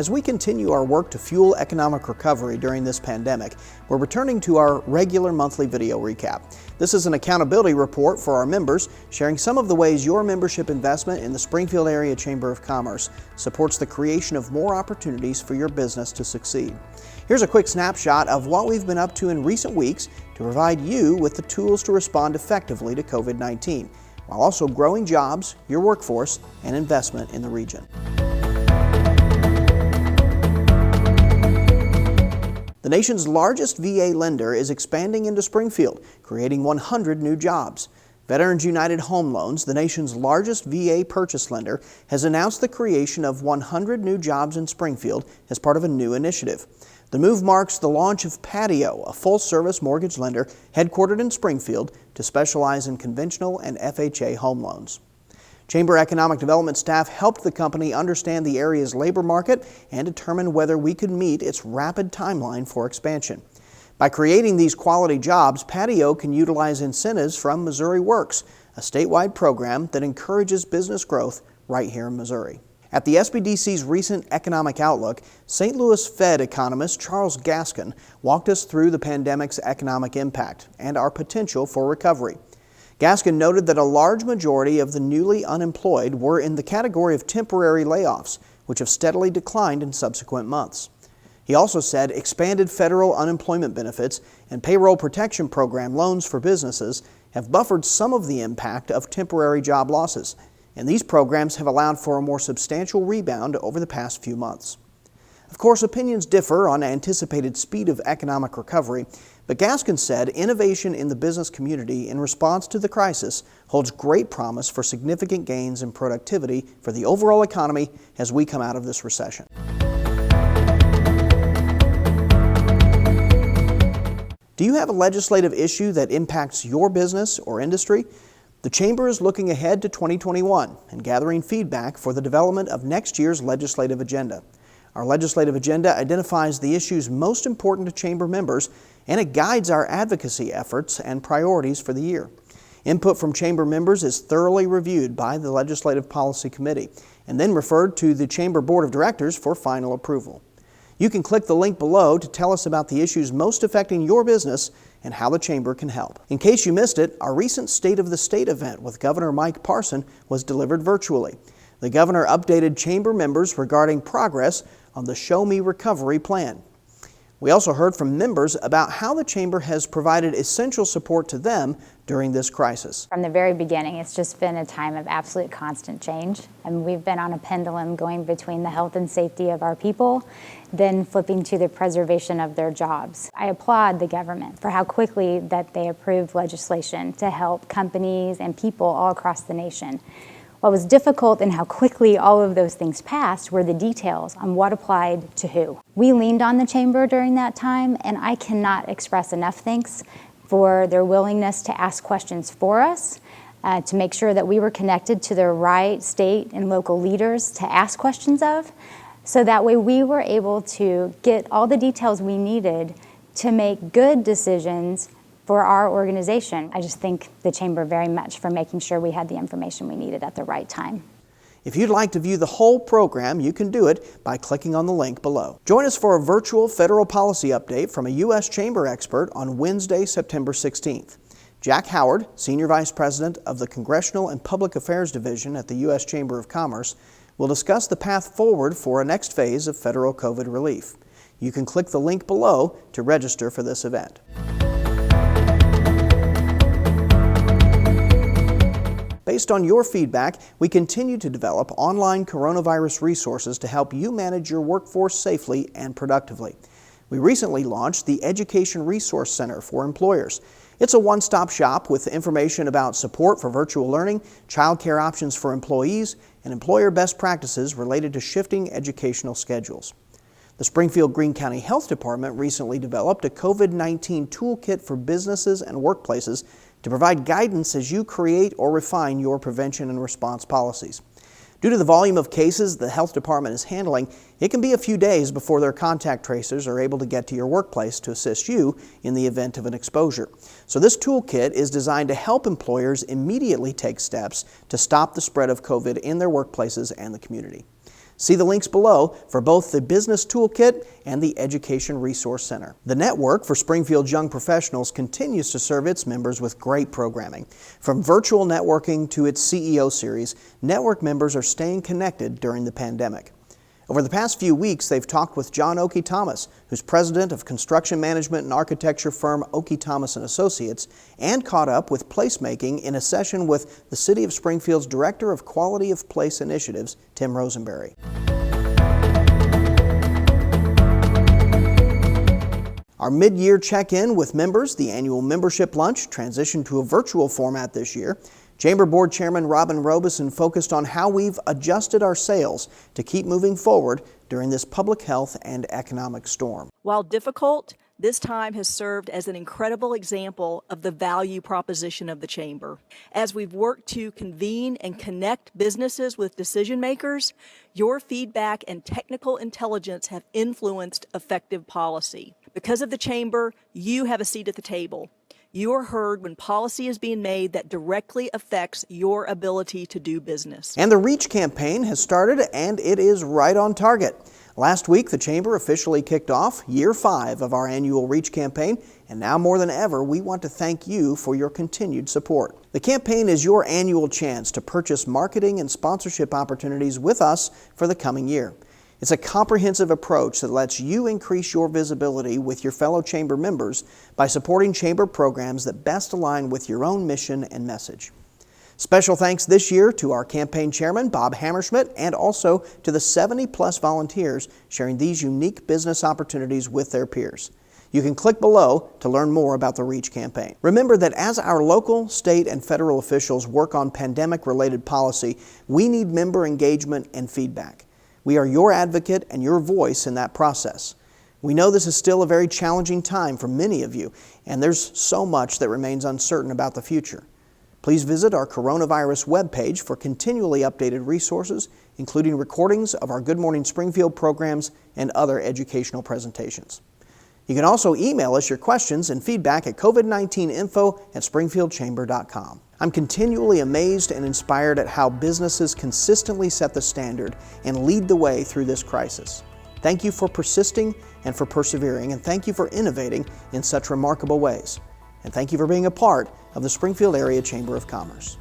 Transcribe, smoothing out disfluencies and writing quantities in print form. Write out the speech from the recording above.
As we continue our work to fuel economic recovery during this pandemic, we're returning to our regular monthly video recap. This is an accountability report for our members, sharing some of the ways your membership investment in the Springfield Area Chamber of Commerce supports the creation of more opportunities for your business to succeed. Here's a quick snapshot of what we've been up to in recent weeks to provide you with the tools to respond effectively to COVID-19, while also growing jobs, your workforce, and investment in the region. The nation's largest VA lender is expanding into Springfield, creating 100 new jobs. Veterans United Home Loans, the nation's largest VA purchase lender, has announced the creation of 100 new jobs in Springfield as part of a new initiative. The move marks the launch of Patio, a full-service mortgage lender headquartered in Springfield to specialize in conventional and FHA home loans. Chamber Economic Development staff helped the company understand the area's labor market and determine whether we could meet its rapid timeline for expansion. By creating these quality jobs, Patio can utilize incentives from Missouri Works, a statewide program that encourages business growth right here in Missouri. At the SBDC's recent Economic Outlook, St. Louis Fed economist Charles Gaskin walked us through the pandemic's economic impact and our potential for recovery. Gaskin noted that a large majority of the newly unemployed were in the category of temporary layoffs, which have steadily declined in subsequent months. He also said expanded federal unemployment benefits and payroll protection program loans for businesses have buffered some of the impact of temporary job losses, and these programs have allowed for a more substantial rebound over the past few months. Of course, opinions differ on anticipated speed of economic recovery, but Gaskin said innovation in the business community in response to the crisis holds great promise for significant gains in productivity for the overall economy as we come out of this recession. Do you have a legislative issue that impacts your business or industry? The Chamber is looking ahead to 2021 and gathering feedback for the development of next year's legislative agenda. Our legislative agenda identifies the issues most important to Chamber members, and it guides our advocacy efforts and priorities for the year. Input from Chamber members is thoroughly reviewed by the Legislative Policy Committee and then referred to the Chamber Board of Directors for final approval. You can click the link below to tell us about the issues most affecting your business and how the Chamber can help. In case you missed it, our recent State of the State event with Governor Mike Parson was delivered virtually. The Governor updated Chamber members regarding progress on the Show Me Recovery Plan. We also heard from members about how the Chamber has provided essential support to them during this crisis. From the very beginning, it's just been a time of absolute constant change. And we've been on a pendulum going between the health and safety of our people, then flipping to the preservation of their jobs. I applaud the government for how quickly that they approved legislation to help companies and people all across the nation. What was difficult in how quickly all of those things passed were the details on what applied to who. We leaned on the Chamber during that time, and I cannot express enough thanks for their willingness to ask questions for us, to make sure that we were connected to the right state and local leaders to ask questions of, so that way we were able to get all the details we needed to make good decisions for our organization. I just thank the Chamber very much for making sure we had the information we needed at the right time. If you'd like to view the whole program, you can do it by clicking on the link below. Join us for a virtual federal policy update from a U.S. Chamber expert on Wednesday, September 16th. Jack Howard, Senior Vice President of the Congressional and Public Affairs Division at the U.S. Chamber of Commerce, will discuss the path forward for a next phase of federal COVID relief. You can click the link below to register for this event. Based on your feedback, we continue to develop online coronavirus resources to help you manage your workforce safely and productively. We recently launched the Education Resource Center for Employers. It's a one-stop shop with information about support for virtual learning, childcare options for employees, and employer best practices related to shifting educational schedules. The Springfield Greene County Health Department recently developed a COVID-19 toolkit for businesses and workplaces to provide guidance as you create or refine your prevention and response policies. Due to the volume of cases the health department is handling, it can be a few days before their contact tracers are able to get to your workplace to assist you in the event of an exposure. So this toolkit is designed to help employers immediately take steps to stop the spread of COVID in their workplaces and the community. See the links below for both the Business Toolkit and the Education Resource Center. The Network for Springfield's Young Professionals continues to serve its members with great programming. From virtual networking to its CEO series, Network members are staying connected during the pandemic. Over the past few weeks, they've talked with John Oakey Thomas, who's president of construction management and architecture firm Oakey Thomas & Associates, and caught up with placemaking in a session with the City of Springfield's Director of Quality of Place Initiatives, Tim Rosenberry. Our mid-year check-in with members, the annual membership lunch, transitioned to a virtual format this year. Chamber Board Chairman Robin Robeson focused on how we've adjusted our sails to keep moving forward during this public health and economic storm. While difficult, this time has served as an incredible example of the value proposition of the Chamber. As we've worked to convene and connect businesses with decision makers, your feedback and technical intelligence have influenced effective policy. Because of the Chamber, you have a seat at the table. You are heard when policy is being made that directly affects your ability to do business. And the REACH campaign has started, and it is right on target. Last week, the Chamber officially kicked off year 5 of our annual REACH campaign, and now more than ever, we want to thank you for your continued support. The campaign is your annual chance to purchase marketing and sponsorship opportunities with us for the coming year. It's a comprehensive approach that lets you increase your visibility with your fellow Chamber members by supporting Chamber programs that best align with your own mission and message. Special thanks this year to our campaign chairman, Bob Hammerschmidt, and also to the 70-plus volunteers sharing these unique business opportunities with their peers. You can click below to learn more about the REACH campaign. Remember that as our local, state, and federal officials work on pandemic-related policy, we need member engagement and feedback. We are your advocate and your voice in that process. We know this is still a very challenging time for many of you, and there's so much that remains uncertain about the future. Please visit our coronavirus webpage for continually updated resources, including recordings of our Good Morning Springfield programs and other educational presentations. You can also email us your questions and feedback at covid19info@springfieldchamber.com. I'm continually amazed and inspired at how businesses consistently set the standard and lead the way through this crisis. Thank you for persisting and for persevering, and thank you for innovating in such remarkable ways. And thank you for being a part of the Springfield Area Chamber of Commerce.